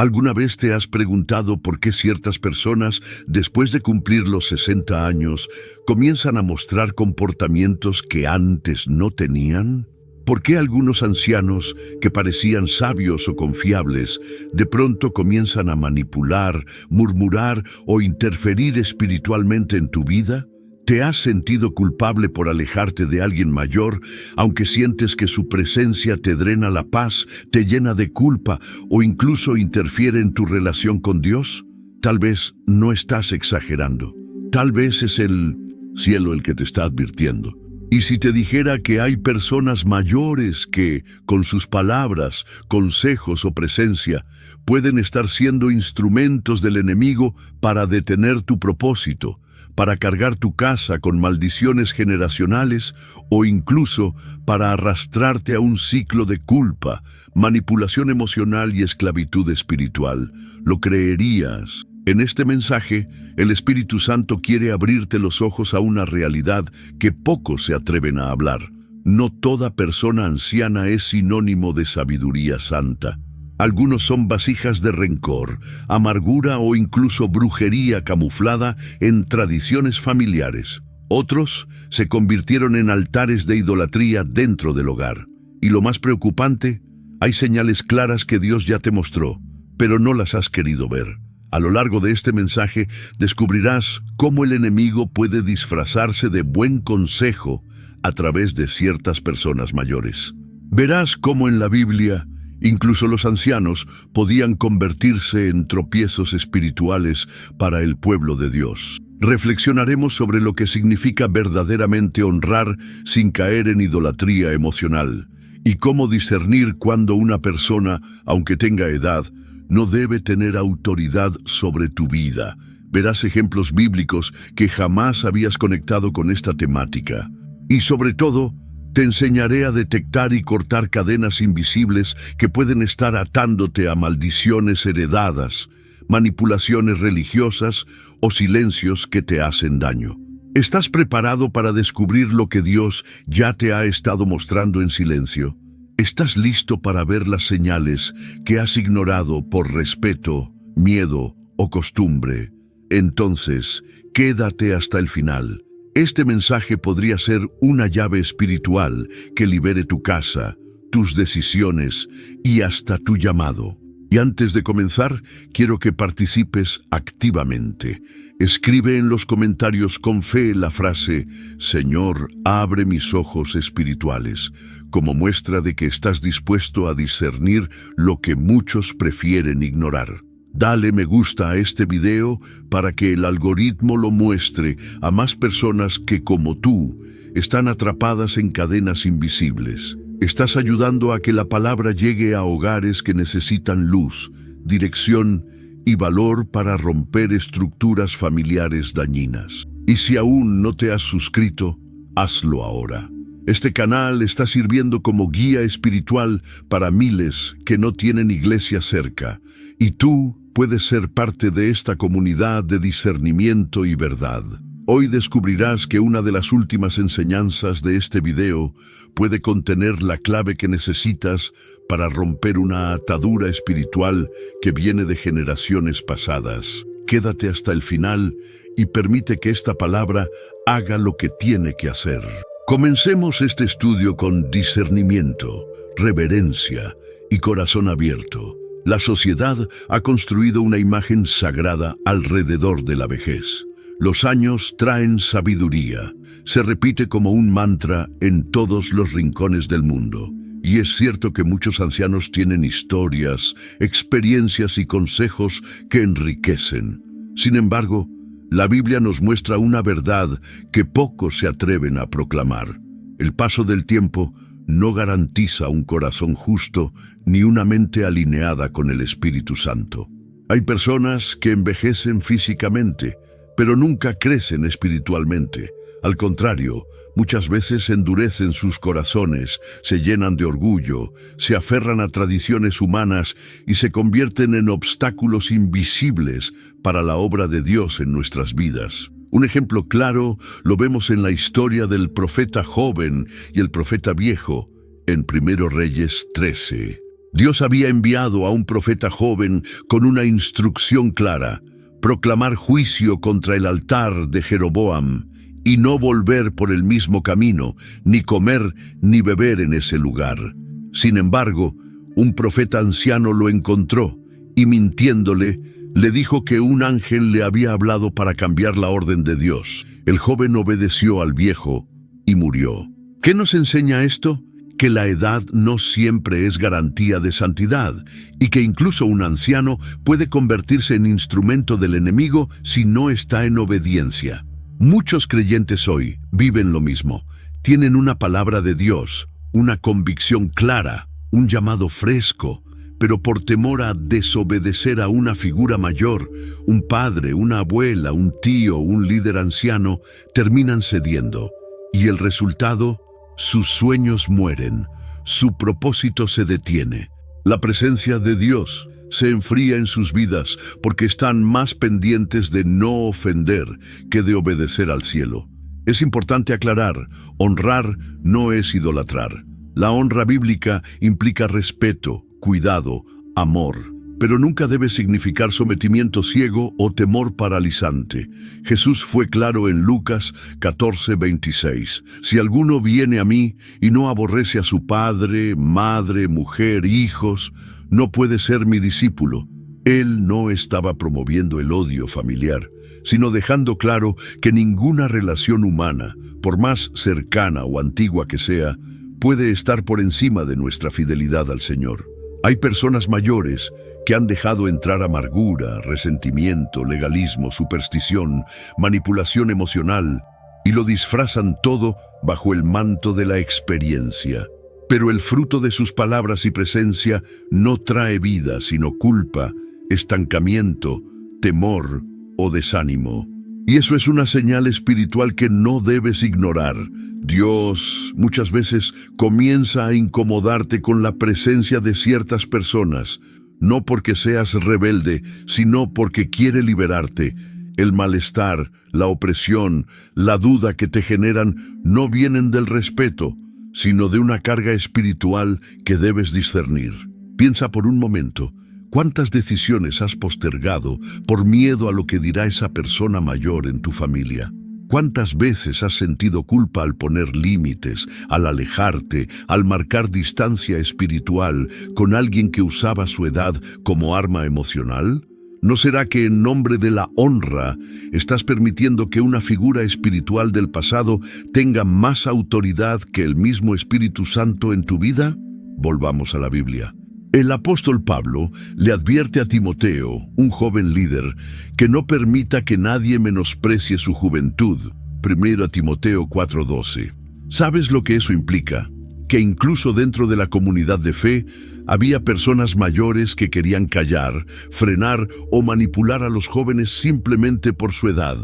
¿Alguna vez te has preguntado por qué ciertas personas, después de cumplir los 60 años, comienzan a mostrar comportamientos que antes no tenían? ¿Por qué algunos ancianos, que parecían sabios o confiables, de pronto comienzan a manipular, murmurar o interferir espiritualmente en tu vida? ¿Te has sentido culpable por alejarte de alguien mayor, aunque sientes que su presencia te drena la paz, te llena de culpa o incluso interfiere en tu relación con Dios? Tal vez no estás exagerando. Tal vez es el cielo el que te está advirtiendo. Y si te dijera que hay personas mayores que, con sus palabras, consejos o presencia, pueden estar siendo instrumentos del enemigo para detener tu propósito, para cargar tu casa con maldiciones generacionales o incluso para arrastrarte a un ciclo de culpa, manipulación emocional y esclavitud espiritual? ¿Lo creerías? En este mensaje, el Espíritu Santo quiere abrirte los ojos a una realidad que pocos se atreven a hablar. No toda persona anciana es sinónimo de sabiduría santa. Algunos son vasijas de rencor, amargura o incluso brujería camuflada en tradiciones familiares. Otros se convirtieron en altares de idolatría dentro del hogar. Y lo más preocupante, hay señales claras que Dios ya te mostró, pero no las has querido ver. A lo largo de este mensaje descubrirás cómo el enemigo puede disfrazarse de buen consejo a través de ciertas personas mayores. Verás cómo en la Biblia incluso los ancianos podían convertirse en tropiezos espirituales para el pueblo de Dios. Reflexionaremos sobre lo que significa verdaderamente honrar sin caer en idolatría emocional y cómo discernir cuando una persona, aunque tenga edad, no debe tener autoridad sobre tu vida. Verás ejemplos bíblicos que jamás habías conectado con esta temática. Y sobre todo, te enseñaré a detectar y cortar cadenas invisibles que pueden estar atándote a maldiciones heredadas, manipulaciones religiosas o silencios que te hacen daño. ¿Estás preparado para descubrir lo que Dios ya te ha estado mostrando en silencio? ¿Estás listo para ver las señales que has ignorado por respeto, miedo o costumbre? Entonces, quédate hasta el final. Este mensaje podría ser una llave espiritual que libere tu casa, tus decisiones y hasta tu llamado. Y antes de comenzar, quiero que participes activamente. Escribe en los comentarios con fe la frase «Señor, abre mis ojos espirituales», como muestra de que estás dispuesto a discernir lo que muchos prefieren ignorar. Dale me gusta a este video para que el algoritmo lo muestre a más personas que, como tú, están atrapadas en cadenas invisibles. Estás ayudando a que la palabra llegue a hogares que necesitan luz, dirección y valor para romper estructuras familiares dañinas. Y si aún no te has suscrito, hazlo ahora. Este canal está sirviendo como guía espiritual para miles que no tienen iglesia cerca, y tú puedes ser parte de esta comunidad de discernimiento y verdad. Hoy descubrirás que una de las últimas enseñanzas de este video puede contener la clave que necesitas para romper una atadura espiritual que viene de generaciones pasadas. Quédate hasta el final y permite que esta palabra haga lo que tiene que hacer. Comencemos este estudio con discernimiento, reverencia y corazón abierto. La sociedad ha construido una imagen sagrada alrededor de la vejez. Los años traen sabiduría. Se repite como un mantra en todos los rincones del mundo. Y es cierto que muchos ancianos tienen historias, experiencias y consejos que enriquecen. Sin embargo, la Biblia nos muestra una verdad que pocos se atreven a proclamar. El paso del tiempo no garantiza un corazón justo ni una mente alineada con el Espíritu Santo. Hay personas que envejecen físicamente, pero nunca crecen espiritualmente. Al contrario, muchas veces endurecen sus corazones, se llenan de orgullo, se aferran a tradiciones humanas y se convierten en obstáculos invisibles para la obra de Dios en nuestras vidas. Un ejemplo claro lo vemos en la historia del profeta joven y el profeta viejo, en 1 Reyes 13. Dios había enviado a un profeta joven con una instrucción clara: proclamar juicio contra el altar de Jeroboam y no volver por el mismo camino, ni comer ni beber en ese lugar. Sin embargo, un profeta anciano lo encontró y, mintiéndole, le dijo que un ángel le había hablado para cambiar la orden de Dios. El joven obedeció al viejo y murió. ¿Qué nos enseña esto? Que la edad no siempre es garantía de santidad y que incluso un anciano puede convertirse en instrumento del enemigo si no está en obediencia. Muchos creyentes hoy viven lo mismo. Tienen una palabra de Dios, una convicción clara, un llamado fresco, pero por temor a desobedecer a una figura mayor, un padre, una abuela, un tío, un líder anciano, terminan cediendo. Y el resultado: sus sueños mueren, su propósito se detiene. La presencia de Dios se enfría en sus vidas porque están más pendientes de no ofender que de obedecer al cielo. Es importante aclarar: honrar no es idolatrar. La honra bíblica implica respeto, cuidado, amor, pero nunca debe significar sometimiento ciego o temor paralizante. Jesús fue claro en Lucas 14:26. Si alguno viene a mí y no aborrece a su padre, madre, mujer, hijos, no puede ser mi discípulo. Él no estaba promoviendo el odio familiar, sino dejando claro que ninguna relación humana, por más cercana o antigua que sea, puede estar por encima de nuestra fidelidad al Señor. Hay personas mayores que han dejado entrar amargura, resentimiento, legalismo, superstición, manipulación emocional, y lo disfrazan todo bajo el manto de la experiencia. Pero el fruto de sus palabras y presencia no trae vida, sino culpa, estancamiento, temor o desánimo. Y eso es una señal espiritual que no debes ignorar. Dios muchas veces comienza a incomodarte con la presencia de ciertas personas, no porque seas rebelde, sino porque quiere liberarte. El malestar, la opresión, la duda que te generan no vienen del respeto, sino de una carga espiritual que debes discernir. Piensa por un momento: ¿cuántas decisiones has postergado por miedo a lo que dirá esa persona mayor en tu familia? ¿Cuántas veces has sentido culpa al poner límites, al alejarte, al marcar distancia espiritual con alguien que usaba su edad como arma emocional? ¿No será que en nombre de la honra estás permitiendo que una figura espiritual del pasado tenga más autoridad que el mismo Espíritu Santo en tu vida? Volvamos a la Biblia. El apóstol Pablo le advierte a Timoteo, un joven líder, que no permita que nadie menosprecie su juventud. 1 Timoteo 4:12. ¿Sabes lo que eso implica? Que incluso dentro de la comunidad de fe había personas mayores que querían callar, frenar o manipular a los jóvenes simplemente por su edad.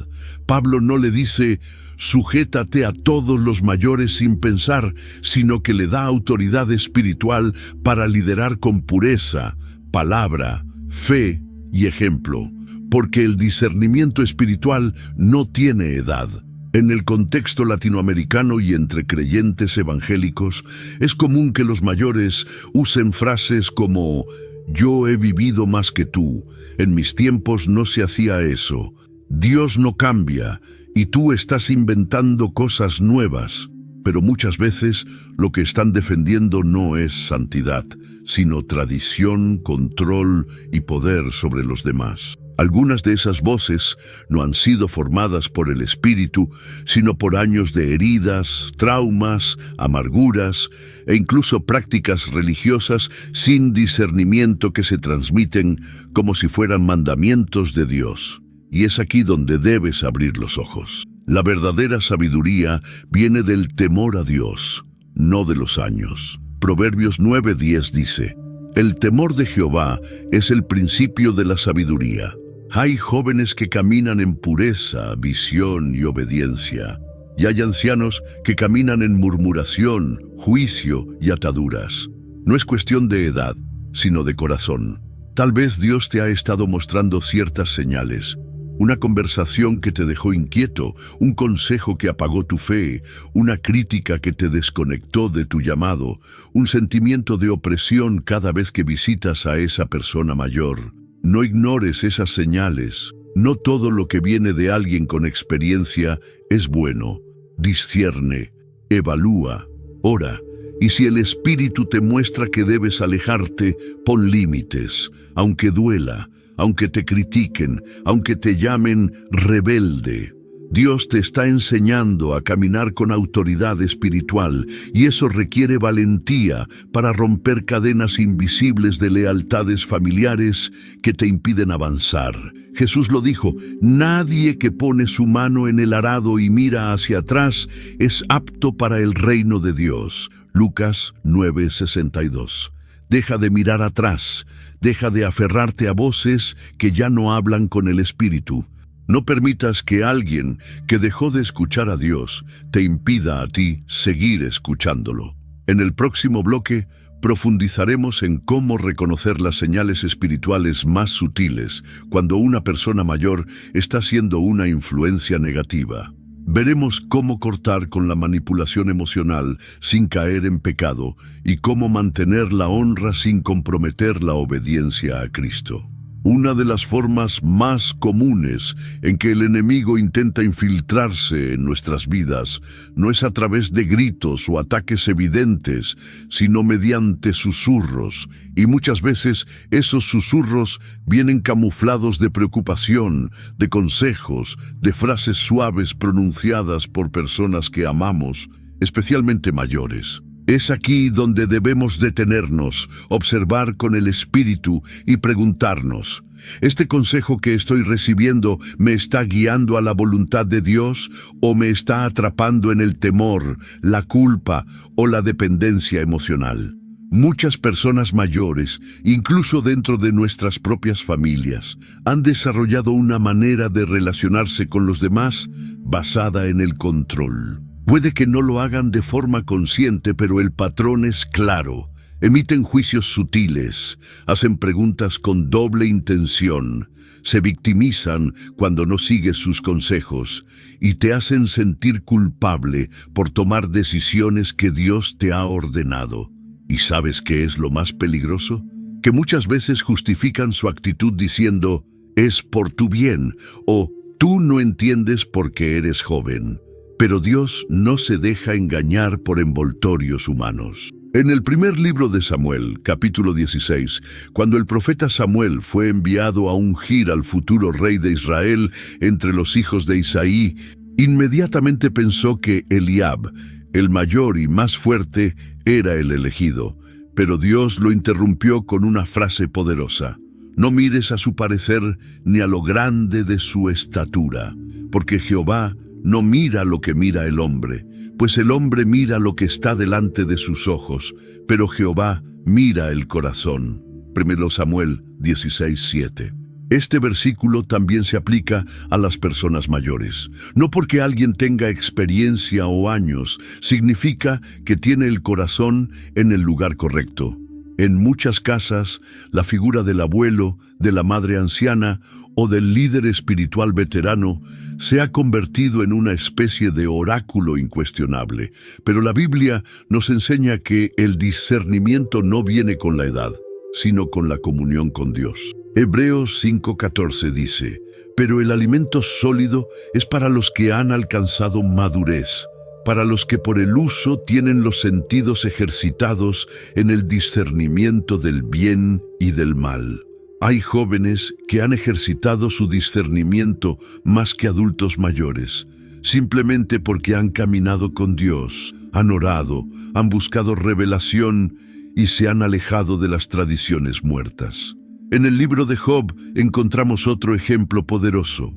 Pablo no le dice: sujétate a todos los mayores sin pensar, sino que le da autoridad espiritual para liderar con pureza, palabra, fe y ejemplo, porque el discernimiento espiritual no tiene edad. En el contexto latinoamericano y entre creyentes evangélicos, es común que los mayores usen frases como: yo he vivido más que tú, en mis tiempos no se hacía eso, Dios no cambia, y tú estás inventando cosas nuevas. Pero muchas veces lo que están defendiendo no es santidad, sino tradición, control y poder sobre los demás. Algunas de esas voces no han sido formadas por el Espíritu, sino por años de heridas, traumas, amarguras e incluso prácticas religiosas sin discernimiento que se transmiten como si fueran mandamientos de Dios. Y es aquí donde debes abrir los ojos. La verdadera sabiduría viene del temor a Dios, no de los años. Proverbios 9:10 dice: el temor de Jehová es el principio de la sabiduría. Hay jóvenes que caminan en pureza, visión y obediencia, y hay ancianos que caminan en murmuración, juicio y ataduras. No es cuestión de edad, sino de corazón. Tal vez Dios te ha estado mostrando ciertas señales, Una conversación que te dejó inquieto, un consejo que apagó tu fe, una crítica que te desconectó de tu llamado, un sentimiento de opresión cada vez que visitas a esa persona mayor. No ignores esas señales. No todo lo que viene de alguien con experiencia es bueno. Discierne, evalúa, ora. Y si el Espíritu te muestra que debes alejarte, pon límites, aunque duela, aunque te critiquen, aunque te llamen rebelde. Dios te está enseñando a caminar con autoridad espiritual y eso requiere valentía para romper cadenas invisibles de lealtades familiares que te impiden avanzar. Jesús lo dijo, nadie que pone su mano en el arado y mira hacia atrás es apto para el reino de Dios. Lucas 9:62. Deja de mirar atrás, deja de aferrarte a voces que ya no hablan con el Espíritu. No permitas que alguien que dejó de escuchar a Dios te impida a ti seguir escuchándolo. En el próximo bloque profundizaremos en cómo reconocer las señales espirituales más sutiles cuando una persona mayor está siendo una influencia negativa. Veremos cómo cortar con la manipulación emocional sin caer en pecado y cómo mantener la honra sin comprometer la obediencia a Cristo. Una de las formas más comunes en que el enemigo intenta infiltrarse en nuestras vidas no es a través de gritos o ataques evidentes, sino mediante susurros, y muchas veces esos susurros vienen camuflados de preocupación, de consejos, de frases suaves pronunciadas por personas que amamos, especialmente mayores. Es aquí donde debemos detenernos, observar con el Espíritu y preguntarnos, ¿este consejo que estoy recibiendo me está guiando a la voluntad de Dios o me está atrapando en el temor, la culpa o la dependencia emocional? Muchas personas mayores, incluso dentro de nuestras propias familias, han desarrollado una manera de relacionarse con los demás basada en el control. Puede que no lo hagan de forma consciente, pero el patrón es claro. Emiten juicios sutiles, hacen preguntas con doble intención, se victimizan cuando no sigues sus consejos y te hacen sentir culpable por tomar decisiones que Dios te ha ordenado. ¿Y sabes qué es lo más peligroso? Que muchas veces justifican su actitud diciendo, es por tu bien o tú no entiendes porque eres joven. Pero Dios no se deja engañar por envoltorios humanos. En el primer libro de Samuel, capítulo 16, cuando el profeta Samuel fue enviado a ungir al futuro rey de Israel entre los hijos de Isaí, inmediatamente pensó que Eliab, el mayor y más fuerte, era el elegido. Pero Dios lo interrumpió con una frase poderosa. No mires a su parecer ni a lo grande de su estatura, porque Jehová no mira lo que mira el hombre, pues el hombre mira lo que está delante de sus ojos, pero Jehová mira el corazón. 1 Samuel 16:7. Este versículo también se aplica a las personas mayores. No porque alguien tenga experiencia o años, significa que tiene el corazón en el lugar correcto. En muchas casas, la figura del abuelo, de la madre anciana o del líder espiritual veterano se ha convertido en una especie de oráculo incuestionable. Pero la Biblia nos enseña que el discernimiento no viene con la edad, sino con la comunión con Dios. Hebreos 5:14 dice, pero el alimento sólido es para los que han alcanzado madurez, para los que por el uso tienen los sentidos ejercitados en el discernimiento del bien y del mal. Hay jóvenes que han ejercitado su discernimiento más que adultos mayores, simplemente porque han caminado con Dios, han orado, han buscado revelación y se han alejado de las tradiciones muertas. En el libro de Job encontramos otro ejemplo poderoso.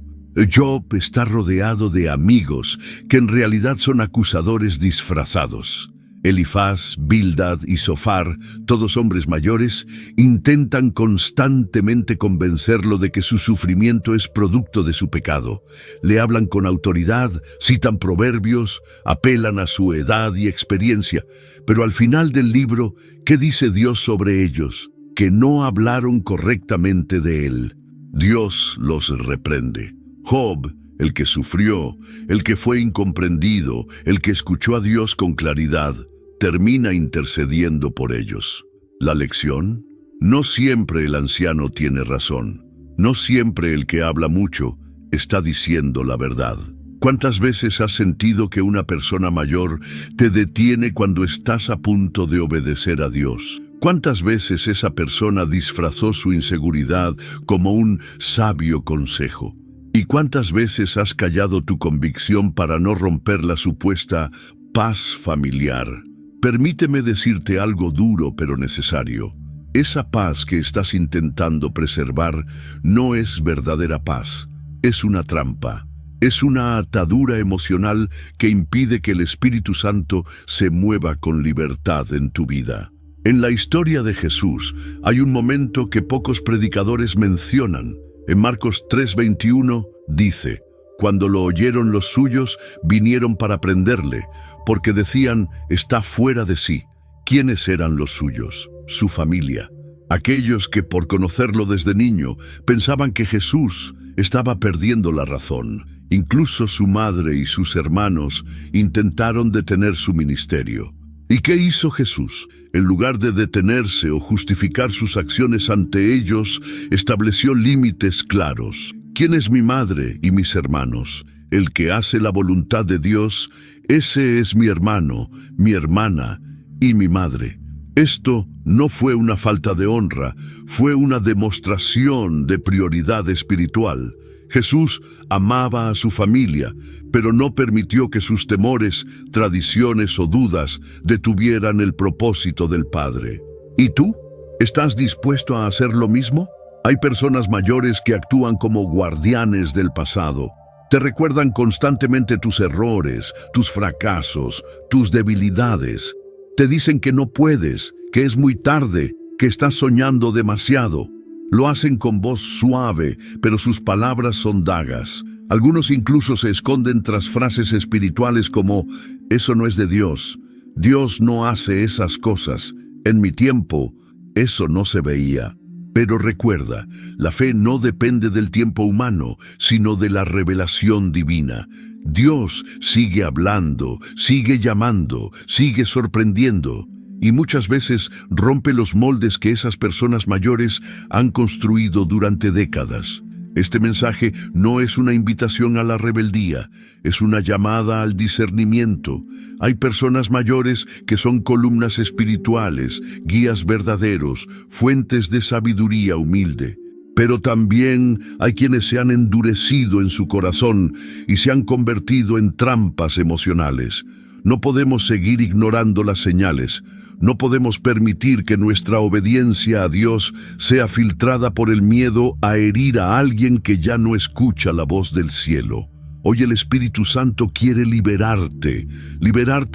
Job está rodeado de amigos que en realidad son acusadores disfrazados. Elifaz, Bildad y Zofar, todos hombres mayores, intentan constantemente convencerlo de que su sufrimiento es producto de su pecado. Le hablan con autoridad, citan proverbios, apelan a su edad y experiencia. Pero al final del libro, ¿qué dice Dios sobre ellos? Que no hablaron correctamente de él. Dios los reprende. Job, el que sufrió, el que fue incomprendido, el que escuchó a Dios con claridad, termina intercediendo por ellos. ¿La lección? No siempre el anciano tiene razón. No siempre el que habla mucho está diciendo la verdad. ¿Cuántas veces has sentido que una persona mayor te detiene cuando estás a punto de obedecer a Dios? ¿Cuántas veces esa persona disfrazó su inseguridad como un sabio consejo? ¿Y cuántas veces has callado tu convicción para no romper la supuesta paz familiar? Permíteme decirte algo duro pero necesario. Esa paz que estás intentando preservar no es verdadera paz, es una trampa. Es una atadura emocional que impide que el Espíritu Santo se mueva con libertad en tu vida. En la historia de Jesús hay un momento que pocos predicadores mencionan. En Marcos 3:21 dice: cuando lo oyeron los suyos, vinieron para prenderle, porque decían, está fuera de sí. ¿Quiénes eran los suyos? Su familia. Aquellos que por conocerlo desde niño pensaban que Jesús estaba perdiendo la razón. Incluso su madre y sus hermanos intentaron detener su ministerio. ¿Y qué hizo Jesús? En lugar de detenerse o justificar sus acciones ante ellos, estableció límites claros. ¿Quién es mi madre y mis hermanos? El que hace la voluntad de Dios, ese es mi hermano, mi hermana y mi madre. Esto no fue una falta de honra, fue una demostración de prioridad espiritual. Jesús amaba a su familia, pero no permitió que sus temores, tradiciones o dudas detuvieran el propósito del Padre. ¿Y tú? ¿Estás dispuesto a hacer lo mismo? Hay personas mayores que actúan como guardianes del pasado. Te recuerdan constantemente tus errores, tus fracasos, tus debilidades. Te dicen que no puedes, que es muy tarde, que estás soñando demasiado. Lo hacen con voz suave, pero sus palabras son dagas. Algunos incluso se esconden tras frases espirituales como, eso no es de Dios. Dios no hace esas cosas. En mi tiempo, eso no se veía. Pero recuerda, la fe no depende del tiempo humano, sino de la revelación divina. Dios sigue hablando, sigue llamando, sigue sorprendiendo. Y muchas veces rompe los moldes que esas personas mayores han construido durante décadas. Este mensaje no es una invitación a la rebeldía, es una llamada al discernimiento. Hay personas mayores que son columnas espirituales, guías verdaderos, fuentes de sabiduría humilde. Pero también hay quienes se han endurecido en su corazón y se han convertido en trampas emocionales. No podemos seguir ignorando las señales. No podemos permitir que nuestra obediencia a Dios sea filtrada por el miedo a herir a alguien que ya no escucha la voz del cielo. Hoy el Espíritu Santo quiere liberarte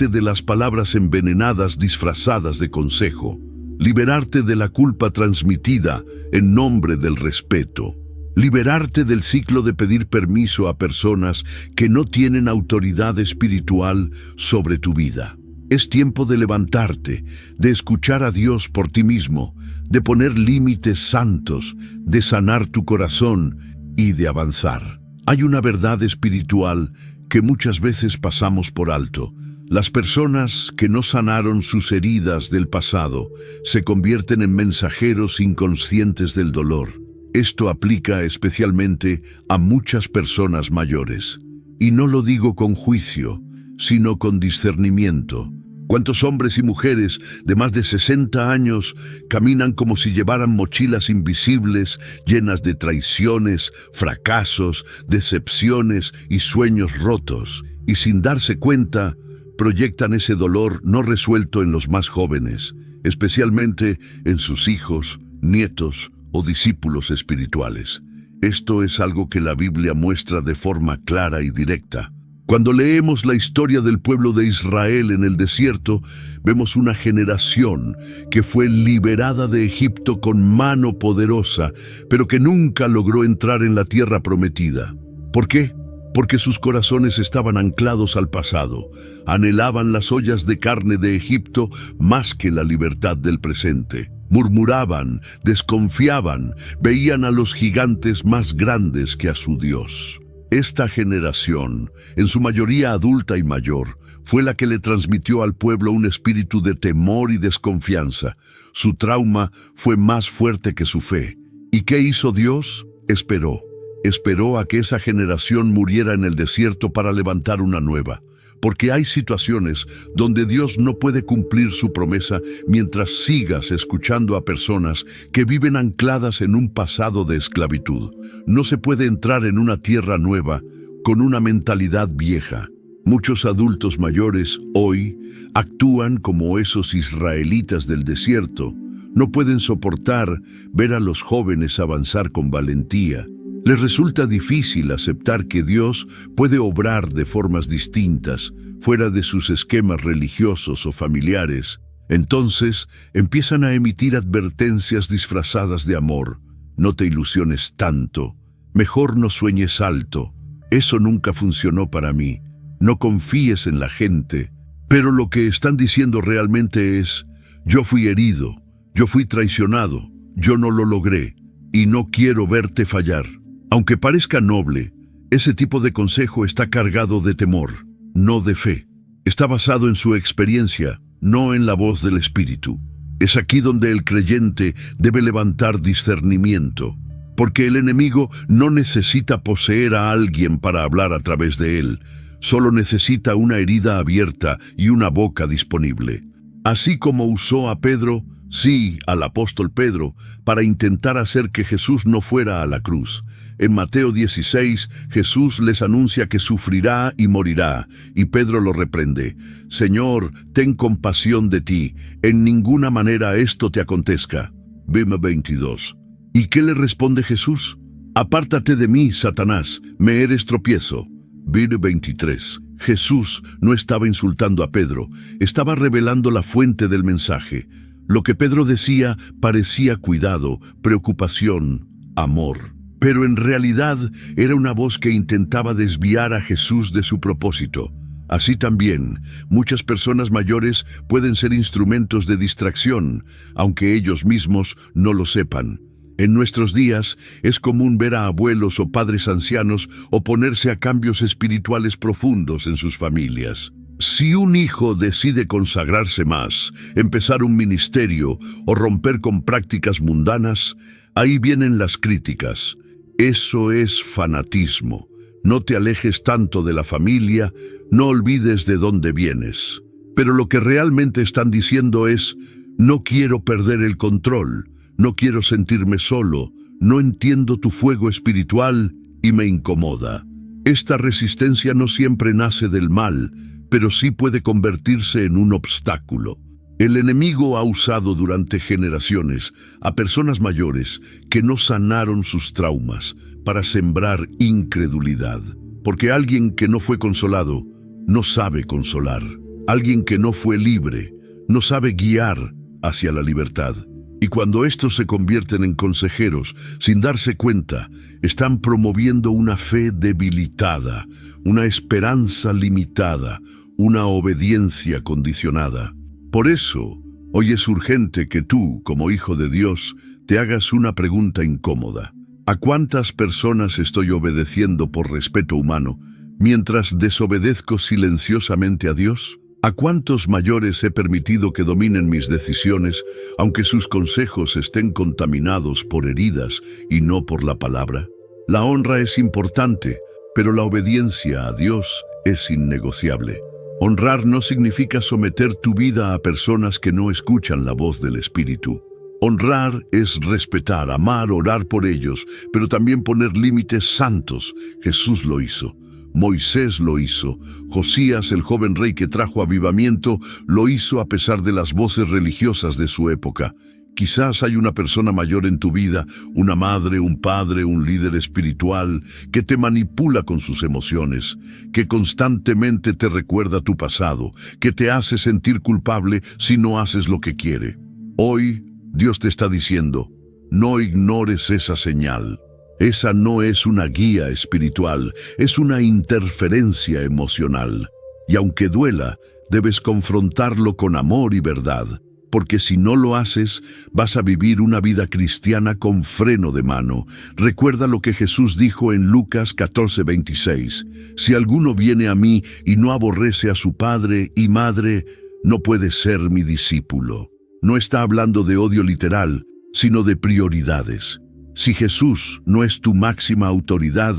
de las palabras envenenadas disfrazadas de consejo, liberarte de la culpa transmitida en nombre del respeto. Liberarte del ciclo de pedir permiso a personas que no tienen autoridad espiritual sobre tu vida. Es tiempo de levantarte, de escuchar a Dios por ti mismo, de poner límites santos, de sanar tu corazón y de avanzar. Hay una verdad espiritual que muchas veces pasamos por alto. Las personas que no sanaron sus heridas del pasado se convierten en mensajeros inconscientes del dolor. Esto aplica especialmente a muchas personas mayores. Y no lo digo con juicio, sino con discernimiento. ¿Cuántos hombres y mujeres de más de 60 años caminan como si llevaran mochilas invisibles llenas de traiciones, fracasos, decepciones y sueños rotos? Y sin darse cuenta, proyectan ese dolor no resuelto en los más jóvenes, especialmente en sus hijos, nietos o discípulos espirituales. Esto es algo que la Biblia muestra de forma clara y directa. Cuando leemos la historia del pueblo de Israel en el desierto, vemos una generación que fue liberada de Egipto con mano poderosa, pero que nunca logró entrar en la tierra prometida. ¿Por qué? Porque sus corazones estaban anclados al pasado. Anhelaban las ollas de carne de Egipto más que la libertad del presente. Murmuraban, desconfiaban, veían a los gigantes más grandes que a su Dios. Esta generación, en su mayoría adulta y mayor, fue la que le transmitió al pueblo un espíritu de temor y desconfianza. Su trauma fue más fuerte que su fe. ¿Y qué hizo Dios? Esperó. Esperó a que esa generación muriera en el desierto para levantar una nueva. Porque hay situaciones donde Dios no puede cumplir su promesa mientras sigas escuchando a personas que viven ancladas en un pasado de esclavitud. No se puede entrar en una tierra nueva con una mentalidad vieja. Muchos adultos mayores hoy actúan como esos israelitas del desierto. No pueden soportar ver a los jóvenes avanzar con valentía. Les resulta difícil aceptar que Dios puede obrar de formas distintas, fuera de sus esquemas religiosos o familiares. Entonces empiezan a emitir advertencias disfrazadas de amor. No te ilusiones tanto. Mejor no sueñes alto. Eso nunca funcionó para mí. No confíes en la gente. Pero lo que están diciendo realmente es: yo fui herido, yo fui traicionado, yo no lo logré, y no quiero verte fallar. Aunque parezca noble, ese tipo de consejo está cargado de temor, no de fe. Está basado en su experiencia, no en la voz del Espíritu. Es aquí donde el creyente debe levantar discernimiento, porque el enemigo no necesita poseer a alguien para hablar a través de él. Solo necesita una herida abierta y una boca disponible. Así como usó a Pedro, sí, al apóstol Pedro, para intentar hacer que Jesús no fuera a la cruz. En Mateo 16, Jesús les anuncia que sufrirá y morirá, y Pedro lo reprende. Señor, ten compasión de ti, en ninguna manera esto te acontezca. Vema 22. ¿Y qué le responde Jesús? Apártate de mí, Satanás, me eres tropiezo. Vine 23. Jesús no estaba insultando a Pedro, estaba revelando la fuente del mensaje. Lo que Pedro decía parecía cuidado, preocupación, amor. Pero en realidad era una voz que intentaba desviar a Jesús de su propósito. Así también, muchas personas mayores pueden ser instrumentos de distracción, aunque ellos mismos no lo sepan. En nuestros días es común ver a abuelos o padres ancianos oponerse a cambios espirituales profundos en sus familias. Si un hijo decide consagrarse más, empezar un ministerio o romper con prácticas mundanas, ahí vienen las críticas. Eso es fanatismo. No te alejes tanto de la familia, no olvides de dónde vienes. Pero lo que realmente están diciendo es: no quiero perder el control, no quiero sentirme solo, no entiendo tu fuego espiritual y me incomoda. Esta resistencia no siempre nace del mal, pero sí puede convertirse en un obstáculo. El enemigo ha usado durante generaciones a personas mayores que no sanaron sus traumas para sembrar incredulidad. Porque alguien que no fue consolado no sabe consolar. Alguien que no fue libre no sabe guiar hacia la libertad. Y cuando estos se convierten en consejeros, sin darse cuenta, están promoviendo una fe debilitada, una esperanza limitada, una obediencia condicionada. Por eso, hoy es urgente que tú, como hijo de Dios, te hagas una pregunta incómoda. ¿A cuántas personas estoy obedeciendo por respeto humano, mientras desobedezco silenciosamente a Dios? ¿A cuántos mayores he permitido que dominen mis decisiones, aunque sus consejos estén contaminados por heridas y no por la palabra? La honra es importante, pero la obediencia a Dios es innegociable. Honrar no significa someter tu vida a personas que no escuchan la voz del Espíritu. Honrar es respetar, amar, orar por ellos, pero también poner límites santos. Jesús lo hizo. Moisés lo hizo. Josías, el joven rey que trajo avivamiento, lo hizo a pesar de las voces religiosas de su época. Quizás hay una persona mayor en tu vida, una madre, un padre, un líder espiritual, que te manipula con sus emociones, que constantemente te recuerda tu pasado, que te hace sentir culpable si no haces lo que quiere. Hoy, Dios te está diciendo: no ignores esa señal. Esa no es una guía espiritual, es una interferencia emocional. Y aunque duela, debes confrontarlo con amor y verdad, porque si no lo haces, vas a vivir una vida cristiana con freno de mano. Recuerda lo que Jesús dijo en Lucas 14:26. Si alguno viene a mí y no aborrece a su padre y madre, no puede ser mi discípulo. No está hablando de odio literal, sino de prioridades. Si Jesús no es tu máxima autoridad,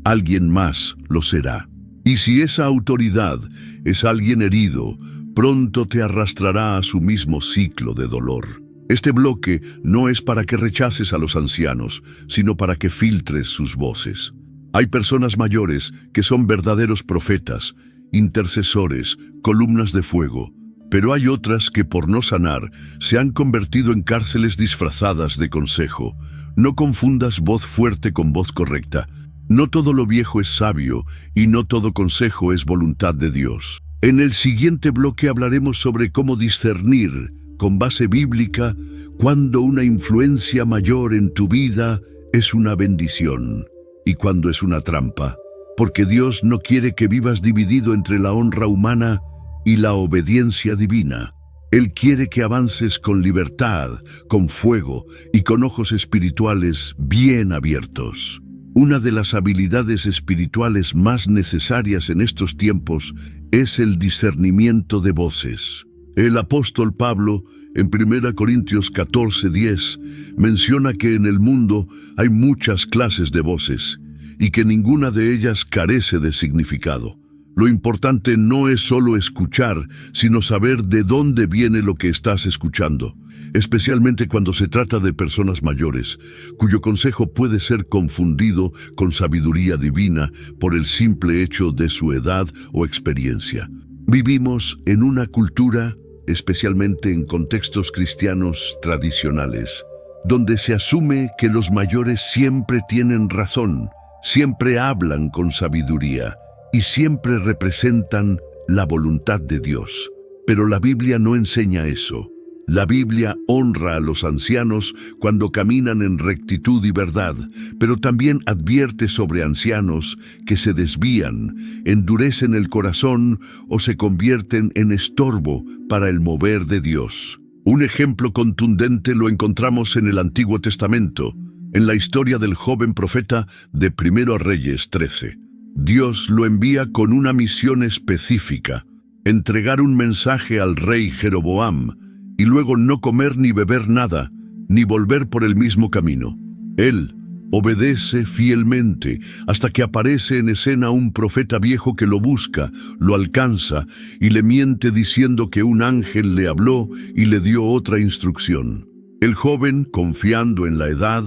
alguien más lo será. Y si esa autoridad es alguien herido, pronto te arrastrará a su mismo ciclo de dolor. Este bloque no es para que rechaces a los ancianos, sino para que filtres sus voces. Hay personas mayores que son verdaderos profetas, intercesores, columnas de fuego, pero hay otras que por no sanar se han convertido en cárceles disfrazadas de consejo. No confundas voz fuerte con voz correcta. No todo lo viejo es sabio y no todo consejo es voluntad de Dios. En el siguiente bloque hablaremos sobre cómo discernir, con base bíblica, cuando una influencia mayor en tu vida es una bendición y cuando es una trampa, porque Dios no quiere que vivas dividido entre la honra humana y la obediencia divina. Él quiere que avances con libertad, con fuego y con ojos espirituales bien abiertos. Una de las habilidades espirituales más necesarias en estos tiempos es el discernimiento de voces. El apóstol Pablo, en 1 Corintios 14:10, menciona que en el mundo hay muchas clases de voces y que ninguna de ellas carece de significado. Lo importante no es solo escuchar, sino saber de dónde viene lo que estás escuchando, especialmente cuando se trata de personas mayores, cuyo consejo puede ser confundido con sabiduría divina por el simple hecho de su edad o experiencia. Vivimos en una cultura, especialmente en contextos cristianos tradicionales, donde se asume que los mayores siempre tienen razón, siempre hablan con sabiduría y siempre representan la voluntad de Dios. Pero la Biblia no enseña eso. La Biblia honra a los ancianos cuando caminan en rectitud y verdad, pero también advierte sobre ancianos que se desvían, endurecen el corazón o se convierten en estorbo para el mover de Dios. Un ejemplo contundente lo encontramos en el Antiguo Testamento, en la historia del joven profeta de 1 Reyes 13. Dios lo envía con una misión específica: entregar un mensaje al rey Jeroboam, y luego no comer ni beber nada, ni volver por el mismo camino. Él obedece fielmente hasta que aparece en escena un profeta viejo que lo busca, lo alcanza y le miente diciendo que un ángel le habló y le dio otra instrucción. El joven, confiando en la edad,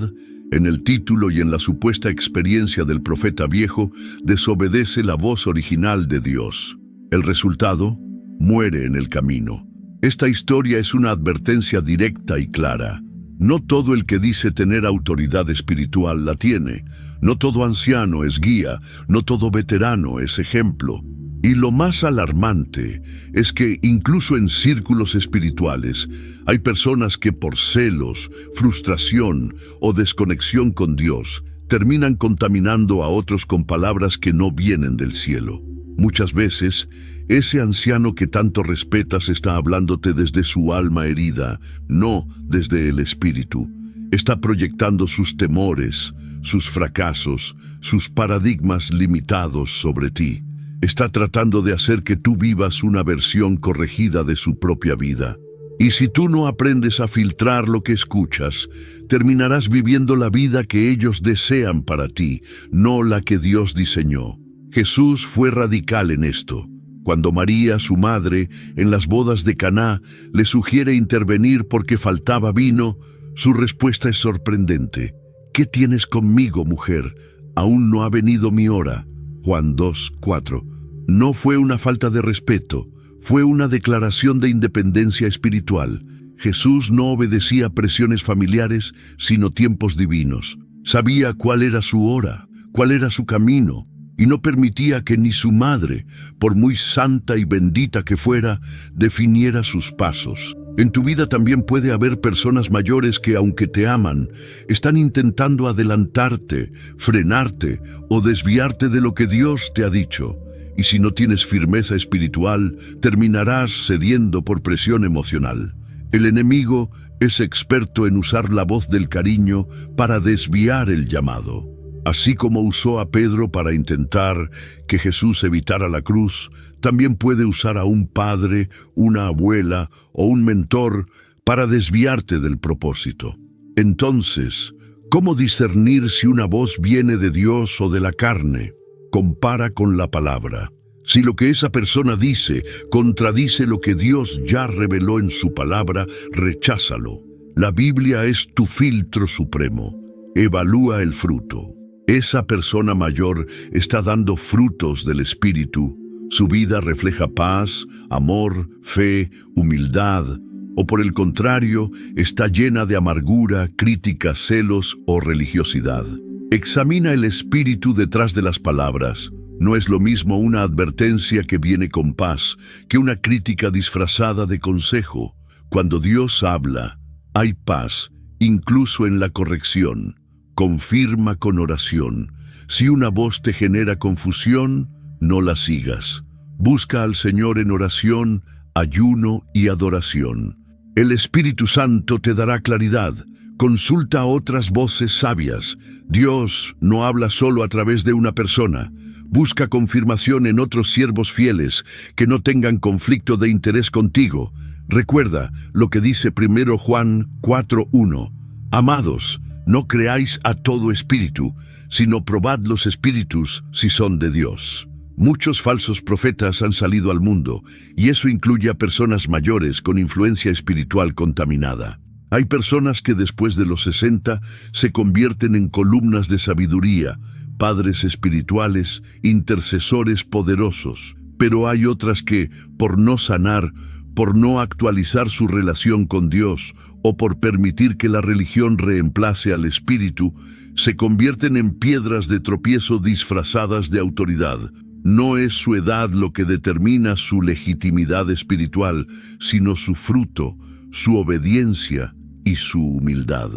en el título y en la supuesta experiencia del profeta viejo, desobedece la voz original de Dios. El resultado: muere en el camino. Esta historia es una advertencia directa y clara. No todo el que dice tener autoridad espiritual la tiene. No todo anciano es guía, no todo veterano es ejemplo. Y lo más alarmante es que incluso en círculos espirituales hay personas que por celos, frustración o desconexión con Dios terminan contaminando a otros con palabras que no vienen del cielo. Muchas veces, ese anciano que tanto respetas está hablándote desde su alma herida, no desde el espíritu. Está proyectando sus temores, sus fracasos, sus paradigmas limitados sobre ti. Está tratando de hacer que tú vivas una versión corregida de su propia vida. Y si tú no aprendes a filtrar lo que escuchas, terminarás viviendo la vida que ellos desean para ti, no la que Dios diseñó. Jesús fue radical en esto. Cuando María, su madre, en las bodas de Caná, le sugiere intervenir porque faltaba vino, su respuesta es sorprendente. ¿Qué tienes conmigo, mujer? Aún no ha venido mi hora. Juan 2:4. No fue una falta de respeto, fue una declaración de independencia espiritual. Jesús no obedecía presiones familiares, sino tiempos divinos. Sabía cuál era su hora, cuál era su camino, y no permitía que ni su madre, por muy santa y bendita que fuera, definiera sus pasos. En tu vida también puede haber personas mayores que, aunque te aman, están intentando adelantarte, frenarte o desviarte de lo que Dios te ha dicho. Y si no tienes firmeza espiritual, terminarás cediendo por presión emocional. El enemigo es experto en usar la voz del cariño para desviar el llamado. Así como usó a Pedro para intentar que Jesús evitara la cruz, también puede usar a un padre, una abuela o un mentor para desviarte del propósito. Entonces, ¿cómo discernir si una voz viene de Dios o de la carne? Compara con la palabra. Si lo que esa persona dice contradice lo que Dios ya reveló en su palabra, recházalo. La Biblia es tu filtro supremo. Evalúa el fruto. Esa persona mayor está dando frutos del Espíritu. Su vida refleja paz, amor, fe, humildad, o por el contrario, está llena de amargura, crítica, celos o religiosidad. Examina el espíritu detrás de las palabras. No es lo mismo una advertencia que viene con paz que una crítica disfrazada de consejo. Cuando Dios habla, hay paz, incluso en la corrección. Confirma con oración. Si una voz te genera confusión, no la sigas. Busca al Señor en oración, ayuno y adoración. El Espíritu Santo te dará claridad. Consulta a otras voces sabias. Dios no habla solo a través de una persona. Busca confirmación en otros siervos fieles que no tengan conflicto de interés contigo. Recuerda lo que dice 1 Juan 4:1. Amados, no creáis a todo espíritu, sino probad los espíritus si son de Dios. Muchos falsos profetas han salido al mundo, y eso incluye a personas mayores con influencia espiritual contaminada. Hay personas que después de los 60 se convierten en columnas de sabiduría, padres espirituales, intercesores poderosos, pero hay otras que, por no sanar, por no actualizar su relación con Dios o por permitir que la religión reemplace al espíritu, se convierten en piedras de tropiezo disfrazadas de autoridad. No es su edad lo que determina su legitimidad espiritual, sino su fruto, su obediencia y su humildad.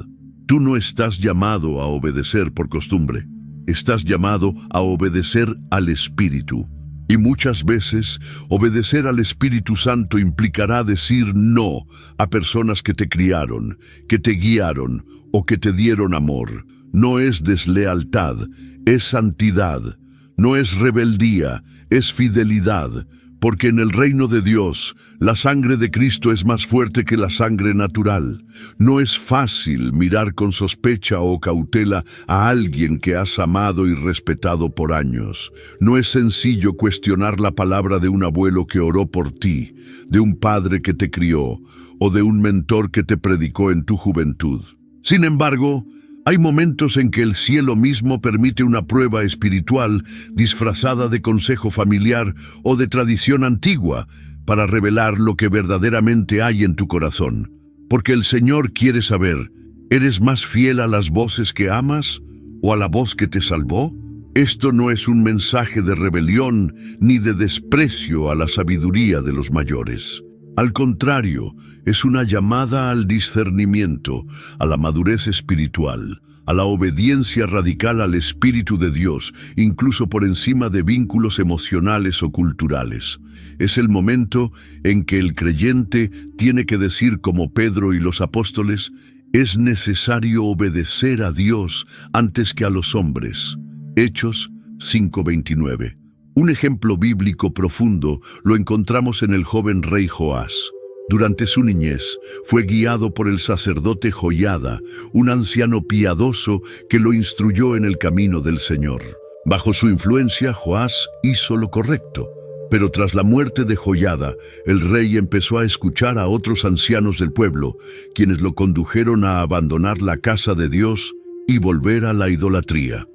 Tú no estás llamado a obedecer por costumbre. Estás llamado a obedecer al Espíritu. Y muchas veces, obedecer al Espíritu Santo implicará decir no a personas que te criaron, que te guiaron o que te dieron amor. No es deslealtad, es santidad. No es rebeldía, es fidelidad, porque en el reino de Dios, la sangre de Cristo es más fuerte que la sangre natural. No es fácil mirar con sospecha o cautela a alguien que has amado y respetado por años. No es sencillo cuestionar la palabra de un abuelo que oró por ti, de un padre que te crió, o de un mentor que te predicó en tu juventud. Sin embargo, hay momentos en que el cielo mismo permite una prueba espiritual disfrazada de consejo familiar o de tradición antigua para revelar lo que verdaderamente hay en tu corazón. Porque el Señor quiere saber, ¿eres más fiel a las voces que amas o a la voz que te salvó? Esto no es un mensaje de rebelión ni de desprecio a la sabiduría de los mayores. Al contrario, es una llamada al discernimiento, a la madurez espiritual, a la obediencia radical al Espíritu de Dios, incluso por encima de vínculos emocionales o culturales. Es el momento en que el creyente tiene que decir como Pedro y los apóstoles, es necesario obedecer a Dios antes que a los hombres. Hechos 5:29. Un ejemplo bíblico profundo lo encontramos en el joven rey Joás. Durante su niñez, fue guiado por el sacerdote Joiada, un anciano piadoso que lo instruyó en el camino del Señor. Bajo su influencia, Joás hizo lo correcto. Pero tras la muerte de Joiada, el rey empezó a escuchar a otros ancianos del pueblo, quienes lo condujeron a abandonar la casa de Dios y volver a la idolatría.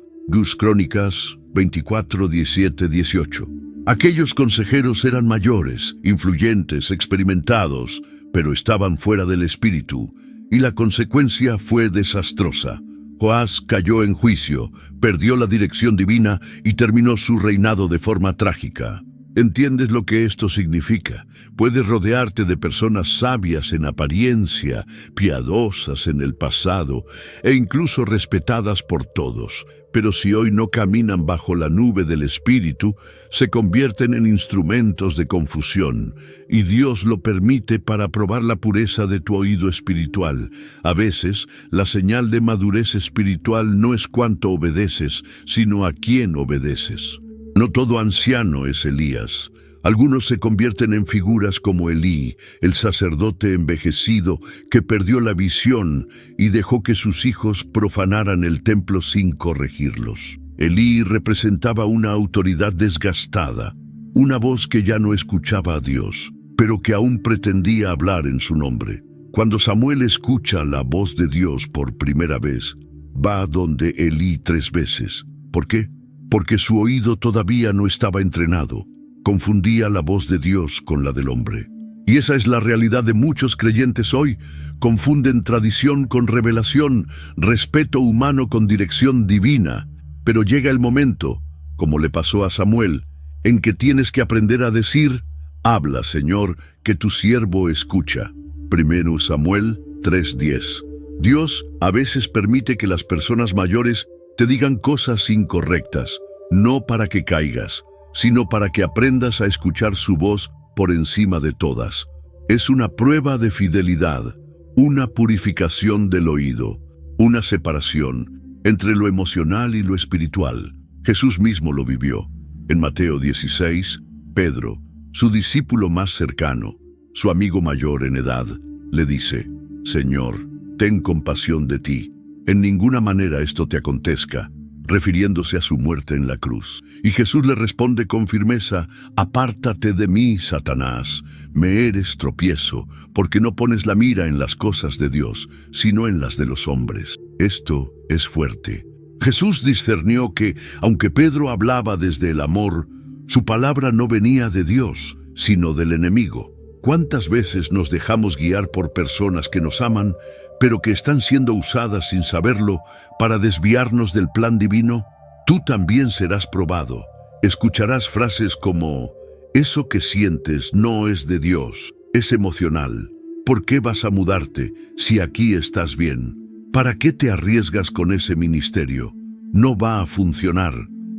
Crónicas 24, 17, 18. Aquellos consejeros eran mayores, influyentes, experimentados, pero estaban fuera del espíritu, y la consecuencia fue desastrosa. Joás cayó en juicio, perdió la dirección divina y terminó su reinado de forma trágica. ¿Entiendes lo que esto significa? Puedes rodearte de personas sabias en apariencia, piadosas en el pasado e incluso respetadas por todos, pero si hoy no caminan bajo la nube del Espíritu, se convierten en instrumentos de confusión, y Dios lo permite para probar la pureza de tu oído espiritual. A veces, la señal de madurez espiritual no es cuánto obedeces, sino a quién obedeces. No todo anciano es Elías. Algunos se convierten en figuras como Elí, el sacerdote envejecido que perdió la visión y dejó que sus hijos profanaran el templo sin corregirlos. Elí representaba una autoridad desgastada, una voz que ya no escuchaba a Dios, pero que aún pretendía hablar en su nombre. Cuando Samuel escucha la voz de Dios por primera vez, va donde Elí 3 veces. ¿Por qué? Porque su oído todavía no estaba entrenado. Confundía la voz de Dios con la del hombre. Y esa es la realidad de muchos creyentes hoy. Confunden tradición con revelación, respeto humano con dirección divina. Pero llega el momento, como le pasó a Samuel, en que tienes que aprender a decir: habla, Señor, que tu siervo escucha. 1 Samuel 3:10. Dios a veces permite que las personas mayores te digan cosas incorrectas, no para que caigas, sino para que aprendas a escuchar su voz por encima de todas. Es una prueba de fidelidad, una purificación del oído, una separación entre lo emocional y lo espiritual. Jesús mismo lo vivió. En Mateo 16, Pedro, su discípulo más cercano, su amigo mayor en edad, le dice: Señor, ten compasión de ti. En ninguna manera esto te acontezca, refiriéndose a su muerte en la cruz. Y Jesús le responde con firmeza: apártate de mí, Satanás, me eres tropiezo, porque no pones la mira en las cosas de Dios, sino en las de los hombres. Esto es fuerte. Jesús discernió que, aunque Pedro hablaba desde el amor, su palabra no venía de Dios, sino del enemigo. ¿Cuántas veces nos dejamos guiar por personas que nos aman, pero que están siendo usadas sin saberlo para desviarnos del plan divino? Tú también serás probado. Escucharás frases como: eso que sientes no es de Dios, es emocional. ¿Por qué vas a mudarte si aquí estás bien? ¿Para qué te arriesgas con ese ministerio? No va a funcionar.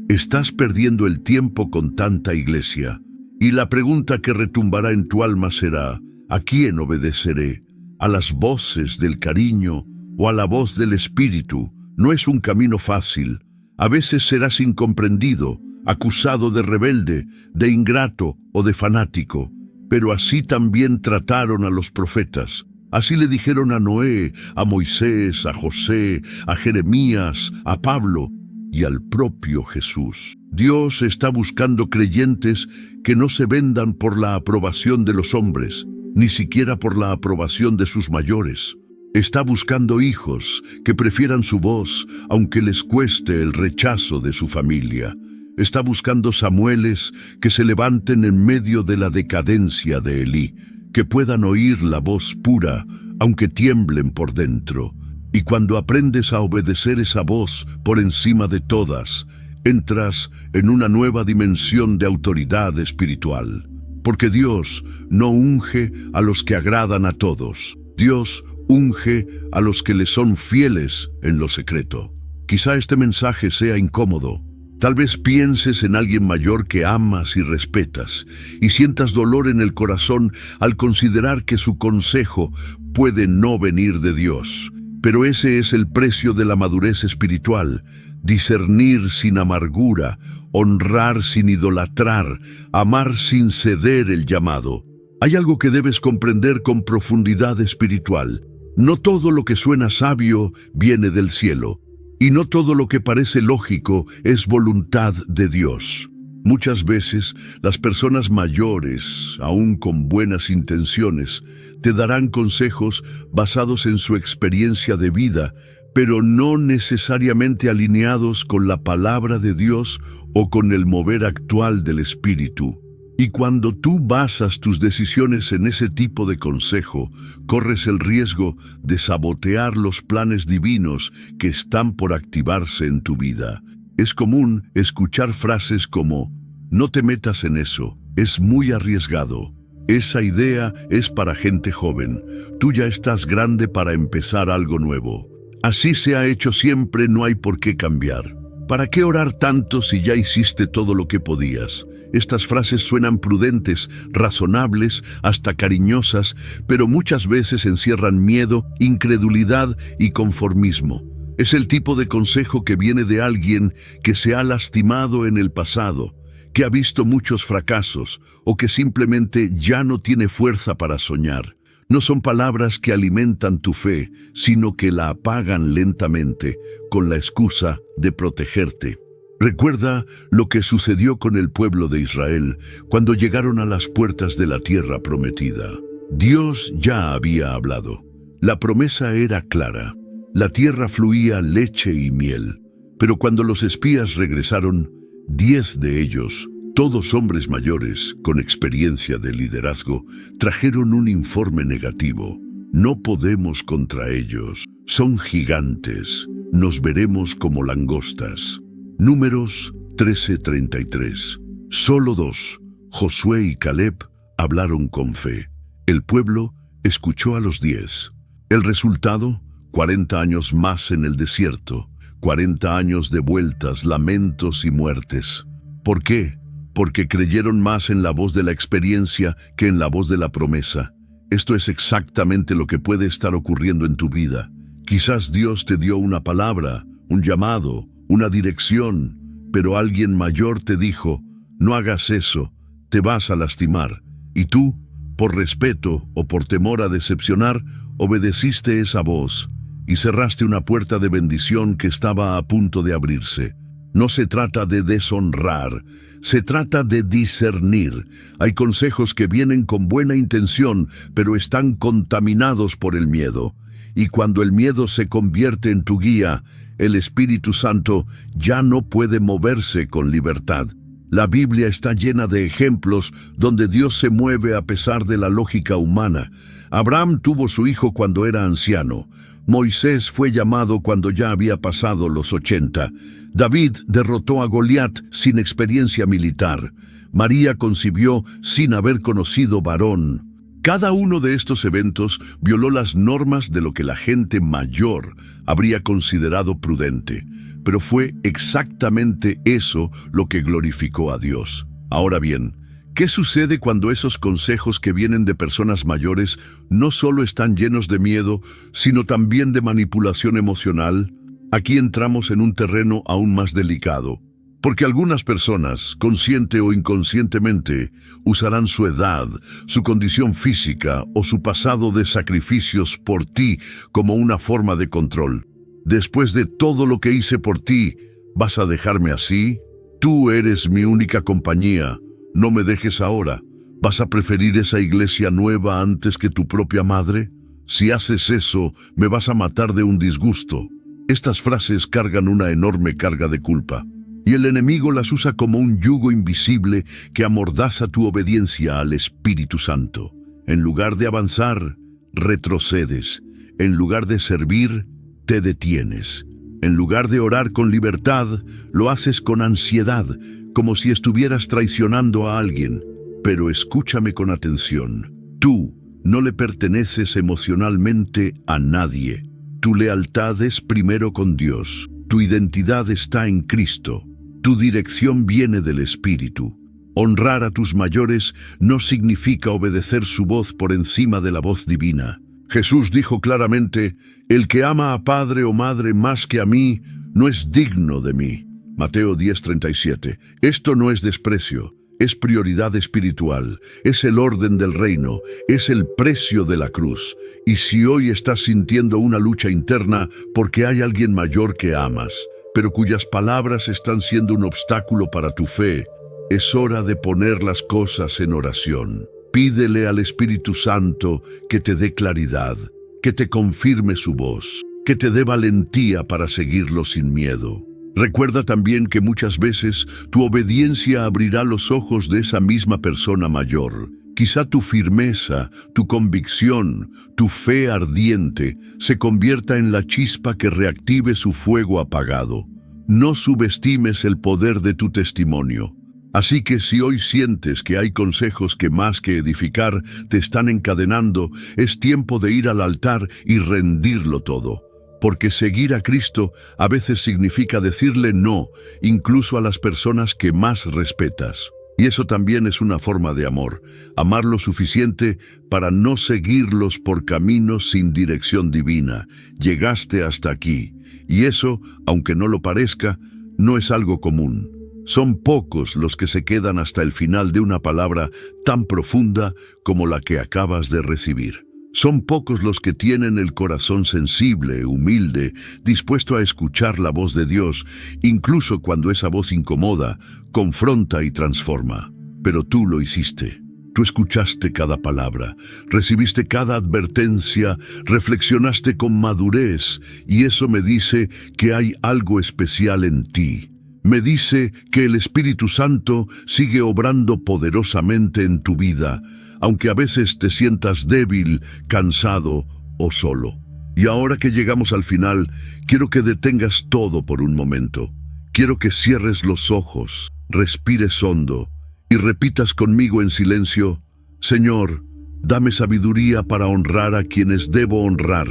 Estás perdiendo el tiempo con tanta iglesia. Y la pregunta que retumbará en tu alma será: ¿a quién obedeceré? ¿A las voces del cariño o a la voz del Espíritu? No es un camino fácil. A veces serás incomprendido, acusado de rebelde, de ingrato o de fanático. Pero así también trataron a los profetas. Así le dijeron a Noé, a Moisés, a José, a Jeremías, a Pablo y al propio Jesús. Dios está buscando creyentes que no se vendan por la aprobación de los hombres, ni siquiera por la aprobación de sus mayores. Está buscando hijos que prefieran su voz, aunque les cueste el rechazo de su familia. Está buscando Samueles que se levanten en medio de la decadencia de Elí, que puedan oír la voz pura, aunque tiemblen por dentro. Y cuando aprendes a obedecer esa voz por encima de todas, entras en una nueva dimensión de autoridad espiritual. Porque Dios no unge a los que agradan a todos. Dios unge a los que le son fieles en lo secreto. Quizá este mensaje sea incómodo. Tal vez pienses en alguien mayor que amas y respetas, y sientas dolor en el corazón al considerar que su consejo puede no venir de Dios. Pero ese es el precio de la madurez espiritual: discernir sin amargura, honrar sin idolatrar, amar sin ceder el llamado. Hay algo que debes comprender con profundidad espiritual. No todo lo que suena sabio viene del cielo, y no todo lo que parece lógico es voluntad de Dios. Muchas veces las personas mayores, aun con buenas intenciones, te darán consejos basados en su experiencia de vida, pero no necesariamente alineados con la palabra de Dios o con el mover actual del Espíritu. Y cuando tú basas tus decisiones en ese tipo de consejo, corres el riesgo de sabotear los planes divinos que están por activarse en tu vida. Es común escuchar frases como: No te metas en eso, es muy arriesgado. Esa idea es para gente joven. Tú ya estás grande para empezar algo nuevo. Así se ha hecho siempre, no hay por qué cambiar. ¿Para qué orar tanto si ya hiciste todo lo que podías? Estas frases suenan prudentes, razonables, hasta cariñosas, pero muchas veces encierran miedo, incredulidad y conformismo. Es el tipo de consejo que viene de alguien que se ha lastimado en el pasado, que ha visto muchos fracasos o que simplemente ya no tiene fuerza para soñar. No son palabras que alimentan tu fe, sino que la apagan lentamente con la excusa de protegerte. Recuerda lo que sucedió con el pueblo de Israel cuando llegaron a las puertas de la tierra prometida. Dios ya había hablado. La promesa era clara. La tierra fluía leche y miel. Pero cuando los espías regresaron, 10 de ellos, todos hombres mayores con experiencia de liderazgo, trajeron un informe negativo. No podemos contra ellos. Son gigantes. Nos veremos como langostas. Números 13:33. Solo 2, Josué y Caleb, hablaron con fe. El pueblo escuchó a los 10. El resultado, 40 años más en el desierto, 40 años de vueltas, lamentos y muertes. ¿Por qué? Porque creyeron más en la voz de la experiencia que en la voz de la promesa. Esto es exactamente lo que puede estar ocurriendo en tu vida. Quizás Dios te dio una palabra, un llamado, una dirección, pero alguien mayor te dijo, no hagas eso, te vas a lastimar. Y tú, por respeto o por temor a decepcionar, obedeciste esa voz y cerraste una puerta de bendición que estaba a punto de abrirse. No se trata de deshonrar, se trata de discernir. Hay consejos que vienen con buena intención, pero están contaminados por el miedo. Y cuando el miedo se convierte en tu guía, el Espíritu Santo ya no puede moverse con libertad. La Biblia está llena de ejemplos donde Dios se mueve a pesar de la lógica humana. Abraham tuvo su hijo cuando era anciano. Moisés fue llamado cuando ya había pasado los 80. David derrotó a Goliat sin experiencia militar. María concibió sin haber conocido varón. Cada uno de estos eventos violó las normas de lo que la gente mayor habría considerado prudente, pero fue exactamente eso lo que glorificó a Dios. Ahora bien, ¿qué sucede cuando esos consejos que vienen de personas mayores no solo están llenos de miedo, sino también de manipulación emocional? Aquí entramos en un terreno aún más delicado. Porque algunas personas, consciente o inconscientemente, usarán su edad, su condición física o su pasado de sacrificios por ti como una forma de control. Después de todo lo que hice por ti, ¿vas a dejarme así? Tú eres mi única compañía. No me dejes ahora. ¿Vas a preferir esa iglesia nueva antes que tu propia madre? Si haces eso, me vas a matar de un disgusto. Estas frases cargan una enorme carga de culpa. Y el enemigo las usa como un yugo invisible que amordaza tu obediencia al Espíritu Santo. En lugar de avanzar, retrocedes. En lugar de servir, te detienes. En lugar de orar con libertad, lo haces con ansiedad, como si estuvieras traicionando a alguien. Pero escúchame con atención. Tú no le perteneces emocionalmente a nadie. Tu lealtad es primero con Dios. Tu identidad está en Cristo. Tu dirección viene del Espíritu. Honrar a tus mayores no significa obedecer su voz por encima de la voz divina. Jesús dijo claramente, el que ama a padre o madre más que a mí, no es digno de mí. Mateo 10:37. Esto no es desprecio, es prioridad espiritual, es el orden del reino, es el precio de la cruz. Y si hoy estás sintiendo una lucha interna porque hay alguien mayor que amas, pero cuyas palabras están siendo un obstáculo para tu fe, es hora de poner las cosas en oración. Pídele al Espíritu Santo que te dé claridad, que te confirme su voz, que te dé valentía para seguirlo sin miedo. Recuerda también que muchas veces tu obediencia abrirá los ojos de esa misma persona mayor. Quizá tu firmeza, tu convicción, tu fe ardiente se convierta en la chispa que reactive su fuego apagado. No subestimes el poder de tu testimonio. Así que si hoy sientes que hay consejos que más que edificar te están encadenando, es tiempo de ir al altar y rendirlo todo. Porque seguir a Cristo a veces significa decirle no, incluso a las personas que más respetas. Y eso también es una forma de amor, amar lo suficiente para no seguirlos por caminos sin dirección divina. Llegaste hasta aquí, y eso, aunque no lo parezca, no es algo común. Son pocos los que se quedan hasta el final de una palabra tan profunda como la que acabas de recibir. Son pocos los que tienen el corazón sensible, humilde, dispuesto a escuchar la voz de Dios, incluso cuando esa voz incomoda, confronta y transforma. Pero tú lo hiciste. Tú escuchaste cada palabra, recibiste cada advertencia, reflexionaste con madurez, y eso me dice que hay algo especial en ti. Me dice que el Espíritu Santo sigue obrando poderosamente en tu vida, aunque a veces te sientas débil, cansado o solo. Y ahora que llegamos al final, quiero que detengas todo por un momento. Quiero que cierres los ojos, respires hondo y repitas conmigo en silencio: Señor, dame sabiduría para honrar a quienes debo honrar,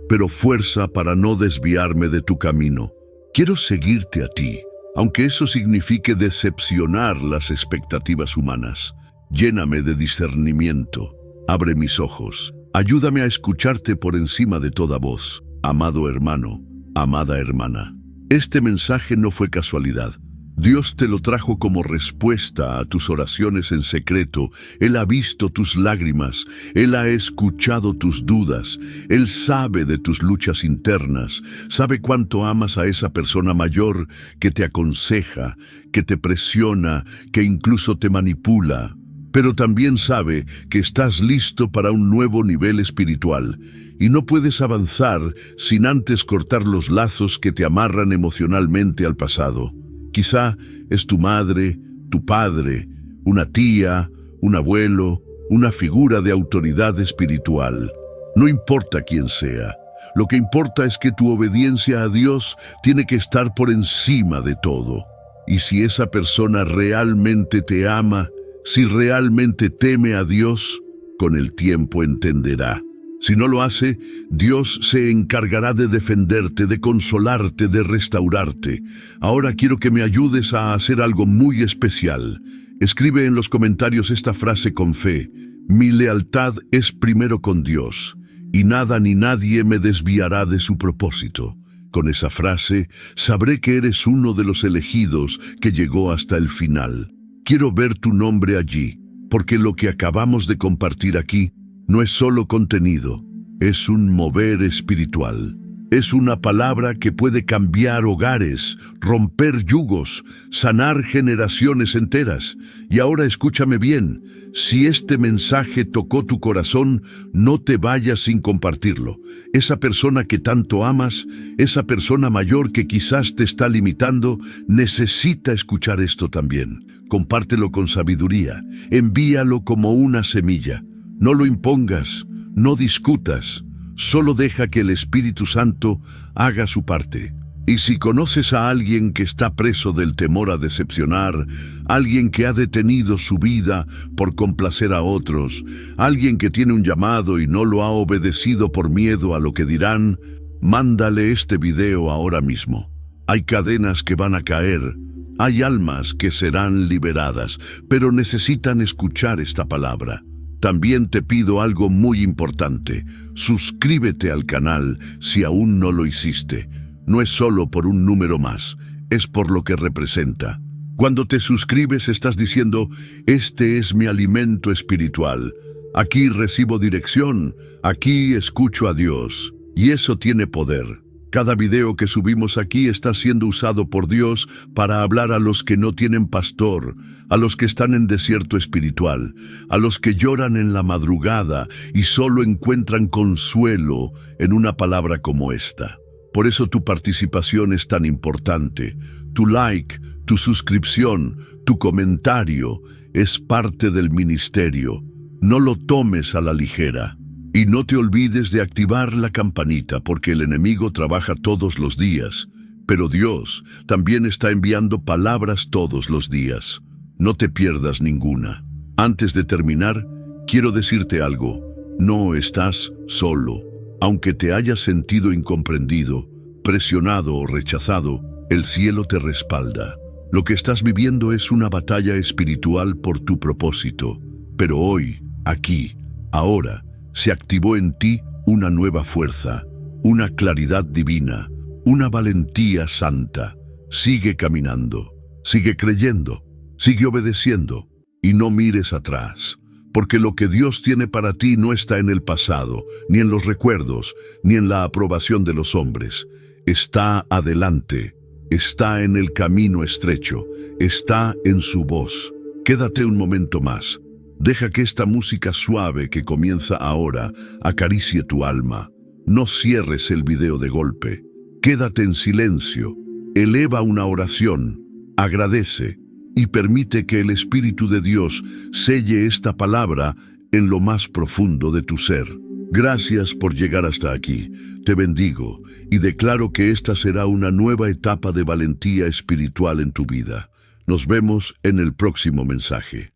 pero fuerza para no desviarme de tu camino. Quiero seguirte a ti, aunque eso signifique decepcionar las expectativas humanas. Lléname de discernimiento, abre mis ojos, ayúdame a escucharte por encima de toda voz. Amado hermano, amada hermana, este mensaje no fue casualidad. Dios te lo trajo como respuesta a tus oraciones en secreto. Él ha visto tus lágrimas, Él ha escuchado tus dudas, Él sabe de tus luchas internas, sabe cuánto amas a esa persona mayor que te aconseja, que te presiona, que incluso te manipula. Pero también sabe que estás listo para un nuevo nivel espiritual y no puedes avanzar sin antes cortar los lazos que te amarran emocionalmente al pasado. Quizá es tu madre, tu padre, una tía, un abuelo, una figura de autoridad espiritual. No importa quién sea, lo que importa es que tu obediencia a Dios tiene que estar por encima de todo. Y si esa persona realmente te ama, si realmente teme a Dios, con el tiempo entenderá. Si no lo hace, Dios se encargará de defenderte, de consolarte, de restaurarte. Ahora quiero que me ayudes a hacer algo muy especial. Escribe en los comentarios esta frase con fe: mi lealtad es primero con Dios, y nada ni nadie me desviará de su propósito. Con esa frase, sabré que eres uno de los elegidos que llegó hasta el final. Quiero ver tu nombre allí, porque lo que acabamos de compartir aquí no es solo contenido, es un mover espiritual. Es una palabra que puede cambiar hogares, romper yugos, sanar generaciones enteras. Y ahora escúchame bien, si este mensaje tocó tu corazón, no te vayas sin compartirlo. Esa persona que tanto amas, esa persona mayor que quizás te está limitando, necesita escuchar esto también. Compártelo con sabiduría, envíalo como una semilla. No lo impongas, no discutas. Solo deja que el Espíritu Santo haga su parte. Y si conoces a alguien que está preso del temor a decepcionar, alguien que ha detenido su vida por complacer a otros, alguien que tiene un llamado y no lo ha obedecido por miedo a lo que dirán, mándale este video ahora mismo. Hay cadenas que van a caer, hay almas que serán liberadas, pero necesitan escuchar esta palabra. También te pido algo muy importante: suscríbete al canal si aún no lo hiciste. No es solo por un número más, es por lo que representa. Cuando te suscribes estás diciendo: este es mi alimento espiritual. Aquí recibo dirección, aquí escucho a Dios. Y eso tiene poder. Cada video que subimos aquí está siendo usado por Dios para hablar a los que no tienen pastor, a los que están en desierto espiritual, a los que lloran en la madrugada y solo encuentran consuelo en una palabra como esta. Por eso tu participación es tan importante. Tu like, tu suscripción, tu comentario es parte del ministerio. No lo tomes a la ligera. Y no te olvides de activar la campanita, porque el enemigo trabaja todos los días, pero Dios también está enviando palabras todos los días. No te pierdas ninguna. Antes de terminar, quiero decirte algo. No estás solo. Aunque te hayas sentido incomprendido, presionado o rechazado, el cielo te respalda. Lo que estás viviendo es una batalla espiritual por tu propósito. Pero hoy, aquí, ahora, se activó en ti una nueva fuerza, una claridad divina, una valentía santa. Sigue caminando, sigue creyendo, sigue obedeciendo y no mires atrás. Porque lo que Dios tiene para ti no está en el pasado, ni en los recuerdos, ni en la aprobación de los hombres. Está adelante, está en el camino estrecho, está en su voz. Quédate un momento más. Deja que esta música suave que comienza ahora acaricie tu alma. No cierres el video de golpe. Quédate en silencio. Eleva una oración. Agradece. Y permite que el Espíritu de Dios selle esta palabra en lo más profundo de tu ser. Gracias por llegar hasta aquí. Te bendigo y declaro que esta será una nueva etapa de valentía espiritual en tu vida. Nos vemos en el próximo mensaje.